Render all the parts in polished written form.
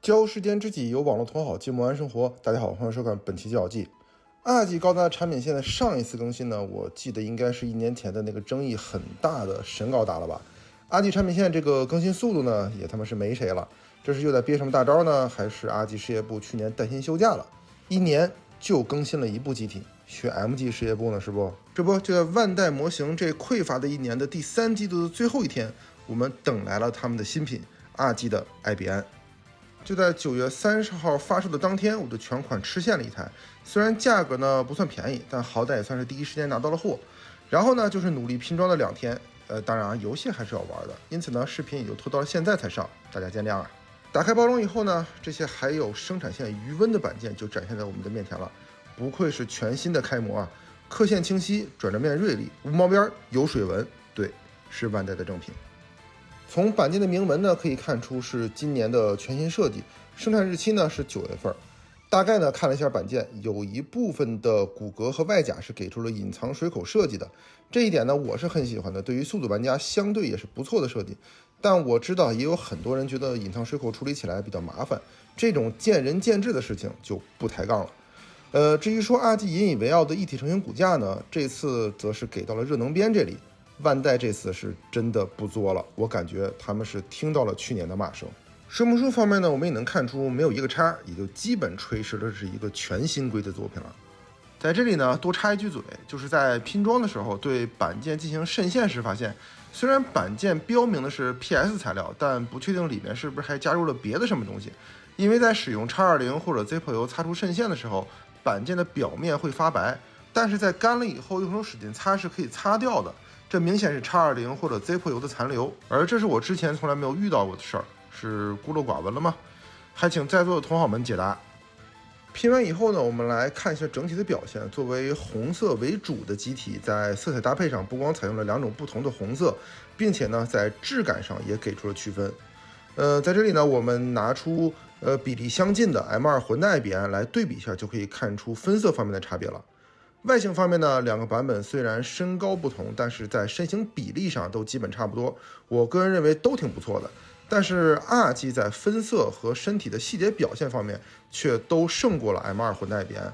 交时间知己，有网络同好，寂寞安生活。大家好，欢迎收看本期教记。2G 高达产品线的上一次更新呢，我记得应该是1年前的那个争议很大的神高达了吧？2G 产品线这个更新速度呢，也他妈是没谁了。这是又在憋什么大招呢？还是 2G 事业部去年带薪休假了？1年就更新了一部机体，学 MG 事业部呢是不？这不就在万代模型这匮乏的1年的第3季度的最后一天，我们等来了他们的新品 2G 的艾比安。就在9月30号发售的当天，我就全款吃现了一台。虽然价格呢不算便宜，但好歹也算是第一时间拿到了货。然后呢，就是努力拼装的2天。当然游戏还是要玩的，因此呢，视频也就拖到了现在才上，大家见谅啊。打开包装以后呢，这些还有生产线余温的板件就展现在我们的面前了。不愧是全新的开模啊，刻线清晰，转折面锐利，无毛边，有水纹，对，是万代的正品。从板件的铭文呢可以看出是今年的全新设计，生产日期呢是9月份。大概呢看了一下板件，有一部分的骨骼和外甲是给出了隐藏水口设计的，这一点呢我是很喜欢的，对于速度玩家相对也是不错的设计。但我知道也有很多人觉得隐藏水口处理起来比较麻烦，这种见仁见智的事情就不抬杠了。至于说2G 引以为傲的一体成型骨架呢，这次则是给到了热能边这里。万代这次是真的不作了，我感觉他们是听到了去年的骂声。说明书方面呢，我们也能看出没有一个叉，也就基本吹实了是一个全新规的作品了。在这里呢，多插一句嘴，就是在拼装的时候对板件进行渗线时发现，虽然板件标明的是 PS 材料，但不确定里面是不是还加入了别的什么东西。因为在使用 X20 或者 Zippo 油擦出渗线的时候，板件的表面会发白，但是在干了以后用手使劲擦是可以擦掉的。这明显是 X20 或者 Zippo 油的残留，而这是我之前从来没有遇到过的事儿，是孤陋寡闻了吗？还请在座的同好们解答。拼完以后呢，我们来看一下整体的表现。作为红色为主的机体，在色彩搭配上不光采用了2种不同的红色，并且呢在质感上也给出了区分。在这里呢，我们拿出比例相近的 M2 混的艾比安来对比一下，就可以看出分色方面的差别了。外形方面呢，2个版本虽然身高不同，但是在身形比例上都基本差不多。我个人认为都挺不错的，但是 2G 在分色和身体的细节表现方面却都胜过了 M2 混的艾比安。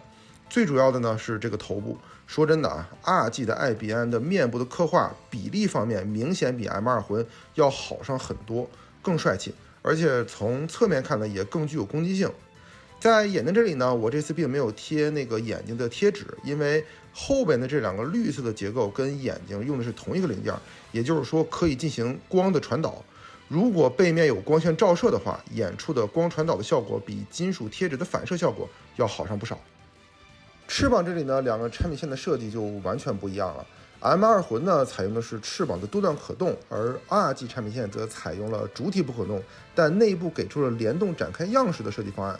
最主要的呢是这个头部，说真的啊，2G 的艾比安的面部的刻画比例方面明显比 M2 混要好上很多，更帅气，而且从侧面看呢也更具有攻击性。在眼睛这里呢，我这次并没有贴那个眼睛的贴纸，因为后边的这2个绿色的结构跟眼睛用的是同一个零件，也就是说可以进行光的传导。如果背面有光线照射的话，眼处的光传导的效果比金属贴纸的反射效果要好上不少。翅膀这里呢，2个产品线的设计就完全不一样了。M2 混呢采用的是翅膀的多段可动，而 2G 产品线则采用了主体不可动，但内部给出了联动展开样式的设计方案。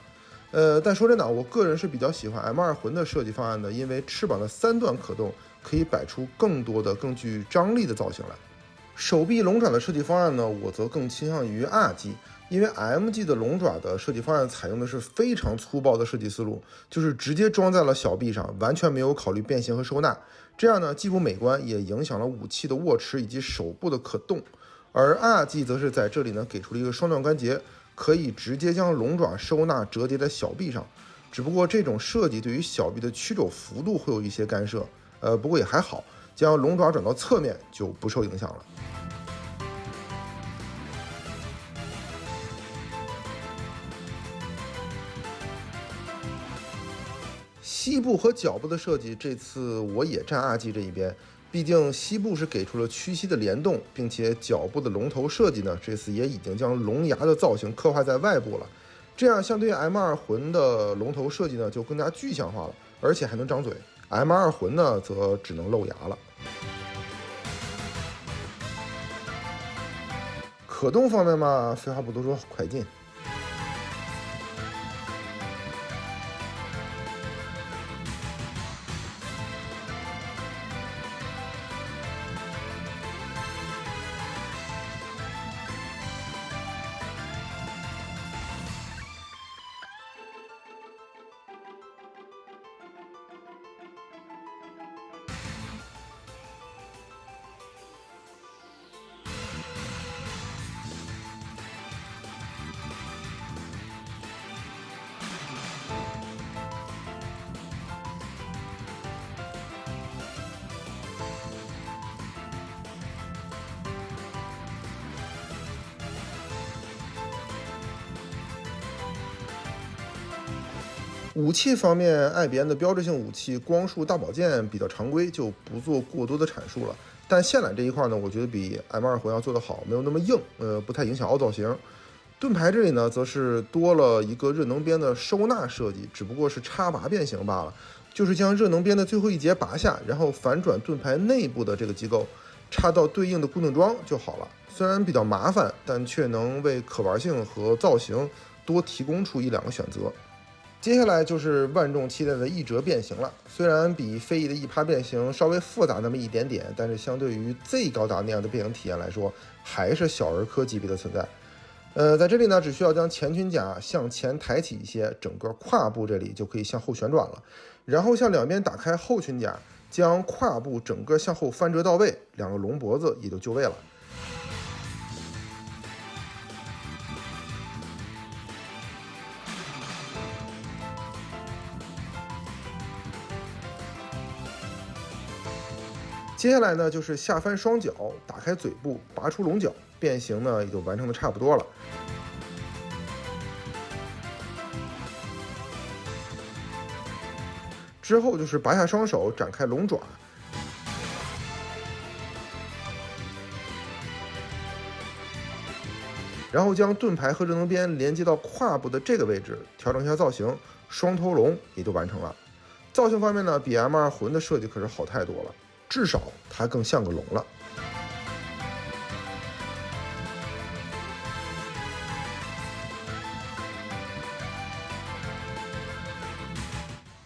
但说真的，我个人是比较喜欢 M2 混的设计方案的，因为翅膀的3段可动可以摆出更多的、更具张力的造型来。手臂龙爪的设计方案呢，我则更倾向于 2G， 因为 MG 的龙爪的设计方案采用的是非常粗暴的设计思路，就是直接装在了小臂上，完全没有考虑变形和收纳。这样呢，既不美观，也影响了武器的握持以及手部的可动。而 2G 则是在这里呢，给出了一个双段关节。可以直接将龙爪收纳折叠在小臂上，只不过这种设计对于小臂的曲肘幅度会有一些干涉，不过也还好，将龙爪转到侧面就不受影响了。膝部和脚部的设计，这次我也站 2G 这一边。毕竟膝部是给出了屈膝的联动，并且脚部的龙头设计呢，这次也已经将龙牙的造型刻画在外部了。这样相对于 M2 混的龙头设计呢，就更加具象化了，而且还能张嘴。M2 混呢，则只能露牙了。可动方面嘛，废话不多说，快进。武器方面，IBM 的标志性武器光束大宝剑比较常规，就不做过多的阐述了。但线缆这一块呢，我觉得比 M2 魂要做得好，没有那么硬，不太影响凹造型。盾牌这里呢，则是多了一个热能边的收纳设计，只不过是插拔变形罢了，就是将热能边的最后一节拔下，然后反转盾牌内部的这个机构，插到对应的固定桩就好了。虽然比较麻烦，但却能为可玩性和造型多提供出1-2个选择。接下来就是万众期待的翼折变形了，虽然比飞翼的翼趴变形稍微复杂那么一点点，但是相对于 Z 高达那样的变形体验来说，还是小儿科级别的存在。在这里呢，只需要将前裙甲向前抬起一些，整个胯部这里就可以向后旋转了，然后向两边打开后裙甲，将胯部整个向后翻折到位，2个龙脖子也就就位了。接下来呢，就是下翻双脚，打开嘴部，拔出龙角，变形呢也就完成的差不多了。之后就是拔下双手，展开龙爪，然后将盾牌和热能边连接到胯部的这个位置，调整一下造型，双头龙也就完成了。造型方面呢，比 M2 魂的设计可是好太多了，至少它更像个龙了。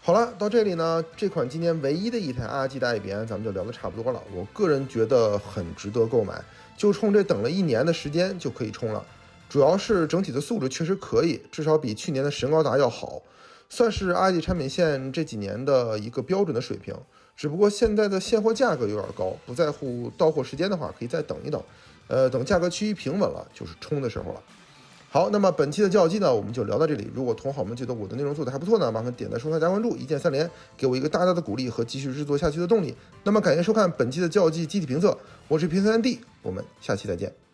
好了，到这里呢，这款今年唯一的一台RG的 IBM 咱们就聊得差不多了。我个人觉得很值得购买，就冲这等了1年的时间就可以冲了。主要是整体的素质确实可以，至少比去年的神高达要好，算是RG产品线这几年的一个标准的水平。只不过现在的现货价格有点高，不在乎到货时间的话，可以再等一等。等价格趋于平稳了，就是冲的时候了。好，那么本期的教机呢，我们就聊到这里。如果同好们觉得我的内容做得还不错呢，麻烦点赞、收藏、加关注，一键3连，给我一个大大的鼓励和继续制作下去的动力。那么感谢收看本期的教机机体评测，我是评测3D，我们下期再见。